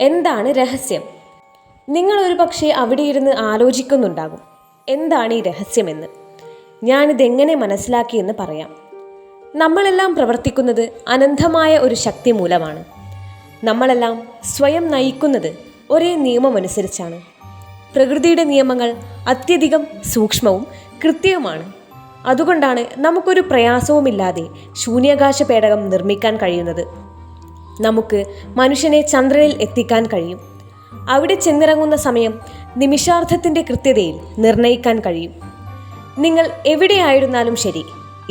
എന്താണ് രഹസ്യം? നിങ്ങൾ ഒരു പക്ഷേ അവിടെ ഇരുന്ന് ആലോചിക്കുന്നുണ്ടാകും, എന്താണ് ഈ രഹസ്യമെന്ന്. ഞാനിതെങ്ങനെ മനസ്സിലാക്കിയെന്ന് പറയാം. നമ്മളെല്ലാം പ്രവർത്തിക്കുന്നത് അനന്തമായ ഒരു ശക്തി മൂലമാണ്. നമ്മളെല്ലാം സ്വയം നയിക്കുന്നത് ഒരേ നിയമമനുസരിച്ചാണ്. പ്രകൃതിയുടെ നിയമങ്ങൾ അത്യധികം സൂക്ഷ്മവും കൃത്യവുമാണ്. അതുകൊണ്ടാണ് നമുക്കൊരു പ്രയാസവുമില്ലാതെ ശൂന്യാകാശ പേടകം നിർമ്മിക്കാൻ കഴിയുന്നത്. നമുക്ക് മനുഷ്യനെ ചന്ദ്രനിൽ എത്തിക്കാൻ കഴിയും. അവിടെ ചെന്നിറങ്ങുന്ന സമയം നിമിഷാർദ്ധത്തിൻ്റെ കൃത്യതയിൽ നിർണ്ണയിക്കാൻ കഴിയും. നിങ്ങൾ എവിടെയായിരുന്നാലും ശരി,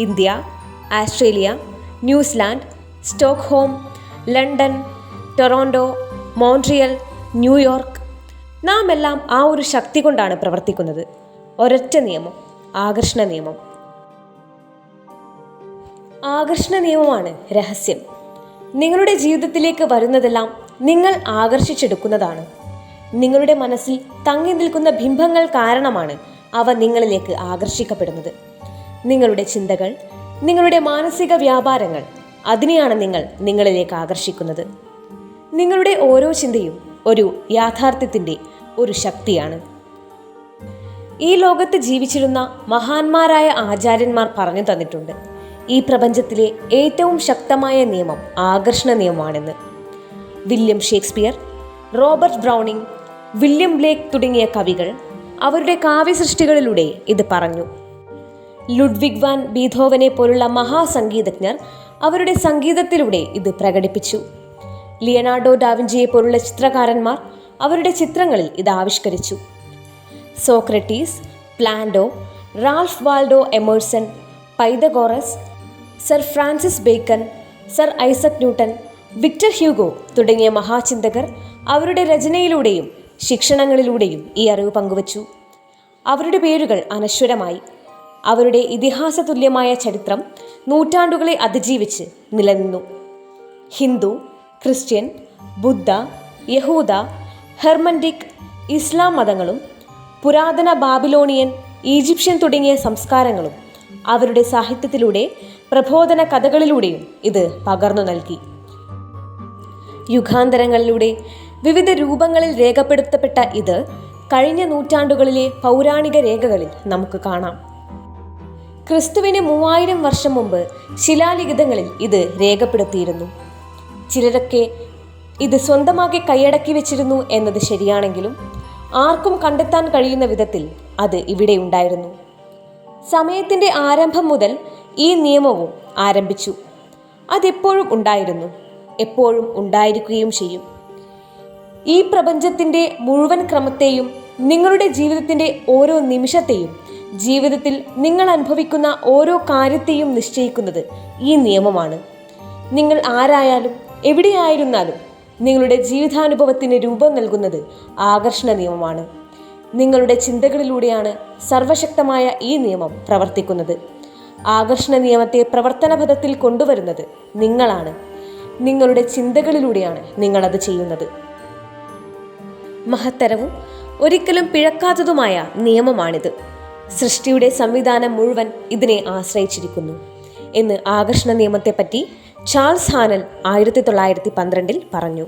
India, Australia, New Zealand, Stockholm, London, Toronto, Montreal, New York, നാം എല്ലാം ആ ഒരു ശക്തി കൊണ്ടാണ് പ്രവർത്തിക്കുന്നത്. ഒരൊറ്റ നിയമം, ആകർഷണ നിയമം. ആകർഷണ നിയമമാണ് രഹസ്യം. നിങ്ങളുടെ ജീവിതത്തിലേക്ക് വരുന്നതെല്ലാം നിങ്ങൾ ആകർഷിച്ചെടുക്കുന്നതാണ്. നിങ്ങളുടെ മനസ്സിൽ തങ്ങി നിൽക്കുന്ന ബിംബങ്ങൾ കാരണമാണ് അവ നിങ്ങളിലേക്ക് ആകർഷിക്കപ്പെടുന്നത്. നിങ്ങളുടെ ചിന്തകൾ, നിങ്ങളുടെ മാനസിക വ്യാപാരങ്ങൾ, അതിനെയാണ് നിങ്ങൾ നിങ്ങളിലേക്ക് ആകർഷിക്കുന്നത്. നിങ്ങളുടെ ഓരോ ചിന്തയും ഒരു യാഥാർത്ഥ്യത്തിൻ്റെ ഒരു ശക്തിയാണ്. ഈ ലോകത്ത് ജീവിച്ചിരുന്ന മഹാന്മാരായ ആചാര്യന്മാർ പറഞ്ഞു തന്നിട്ടുണ്ട്, ഈ പ്രപഞ്ചത്തിലെ ഏറ്റവും ശക്തമായ നിയമം ആകർഷണ നിയമമാണെന്ന്. William Shakespeare, Robert Browning, William Blake തുടങ്ങിയ കവികൾ അവരുടെ കാവ്യസൃഷ്ടികളിലൂടെ ഇത് പറഞ്ഞു. ലുഡ്വിഗ് വാൻ ബീഥോവനെ പോലുള്ള മഹാസംഗീതജ്ഞർ അവരുടെ സംഗീതത്തിലൂടെ ഇത് പ്രകടിപ്പിച്ചു. ലിയനാർഡോ ഡാവിഞ്ചിയെ പോലുള്ള ചിത്രകാരന്മാർ അവരുടെ ചിത്രങ്ങളിൽ ഇത് ആവിഷ്കരിച്ചു. Socrates, Plato, Ralph Waldo Emerson, Pythagoras, Sir Francis Bacon, Sir Isaac Newton, Victor Hugo തുടങ്ങിയ മഹാചിന്തകർ അവരുടെ രചനയിലൂടെയും ശിക്ഷണങ്ങളിലൂടെയും ഈ അറിവ് പങ്കുവച്ചു. അവരുടെ പേരുകൾ അനശ്വരമായി. അവരുടെ ഇതിഹാസ തുല്യമായ ചരിത്രം നൂറ്റാണ്ടുകളെ അതിജീവിച്ച് നിലനിന്നു. ഹിന്ദു, ക്രിസ്ത്യൻ, ബുദ്ധ, യഹൂദ, ഹെർമൻഡിക്, ഇസ്ലാം മതങ്ങളും പുരാതന ബാബിലോണിയൻ, ഈജിപ്ഷ്യൻ തുടങ്ങിയ സംസ്കാരങ്ങളും അവരുടെ സാഹിത്യത്തിലൂടെ, പ്രബോധന കഥകളിലൂടെയും ഇത് പകർന്നു നൽകി. യുഗാന്തരങ്ങളിലൂടെ വിവിധ രൂപങ്ങളിൽ രേഖപ്പെടുത്തപ്പെട്ട ഇത് കഴിഞ്ഞ നൂറ്റാണ്ടുകളിലെ പൗരാണിക രേഖകളിൽ നമുക്ക് കാണാം. ക്രിസ്തുവിന് 3000 വർഷം മുമ്പ് ശിലാലിഖിതങ്ങളിൽ ഇത് രേഖപ്പെടുത്തിയിരുന്നു. ചിലരൊക്കെ ഇത് സ്വന്തമാക്കി കൈയടക്കി വെച്ചിരുന്നു എന്നത് ശരിയാണെങ്കിലും ആർക്കും കണ്ടെത്താൻ കഴിയുന്ന വിധത്തിൽ അത് ഇവിടെ ഉണ്ടായിരുന്നു. സമയത്തിൻ്റെ ആരംഭം മുതൽ ഈ നിയമവും ആരംഭിച്ചു. അതെപ്പോഴും ഉണ്ടായിരുന്നു, എപ്പോഴും ഉണ്ടായിരിക്കുകയും ചെയ്യും. ഈ പ്രപഞ്ചത്തിൻ്റെ മുഴുവൻ ക്രമത്തെയും, നിങ്ങളുടെ ജീവിതത്തിൻ്റെ ഓരോ നിമിഷത്തെയും, ജീവിതത്തിൽ നിങ്ങൾ അനുഭവിക്കുന്ന ഓരോ കാര്യത്തെയും നിശ്ചയിക്കുന്നത് ഈ നിയമമാണ്. നിങ്ങൾ ആരായാലും എവിടെയായിരുന്നാലും നിങ്ങളുടെ ജീവിതാനുഭവത്തിന് രൂപം നൽകുന്നത് ആകർഷണ നിയമമാണ്. നിങ്ങളുടെ ചിന്തകളിലൂടെയാണ് സർവശക്തമായ ഈ നിയമം പ്രവർത്തിക്കുന്നത്. ആകർഷണ നിയമത്തെ പ്രവർത്തനപഥത്തിൽ കൊണ്ടുവരുന്നത് നിങ്ങളാണ്. നിങ്ങളുടെ ചിന്തകളിലൂടെയാണ് നിങ്ങളത് ചെയ്യുന്നത്. മഹത്തരവും ഒരിക്കലും പിഴക്കാത്തതുമായ നിയമമാണിത്. സൃഷ്ടിയുടെ സംവിധാനം മുഴുവൻ ഇതിനെ ആശ്രയിച്ചിരിക്കുന്നു എന്ന് ആകർഷണ നിയമത്തെപ്പറ്റി ചാൾസ് ഹാനൽ 1912 പറഞ്ഞു.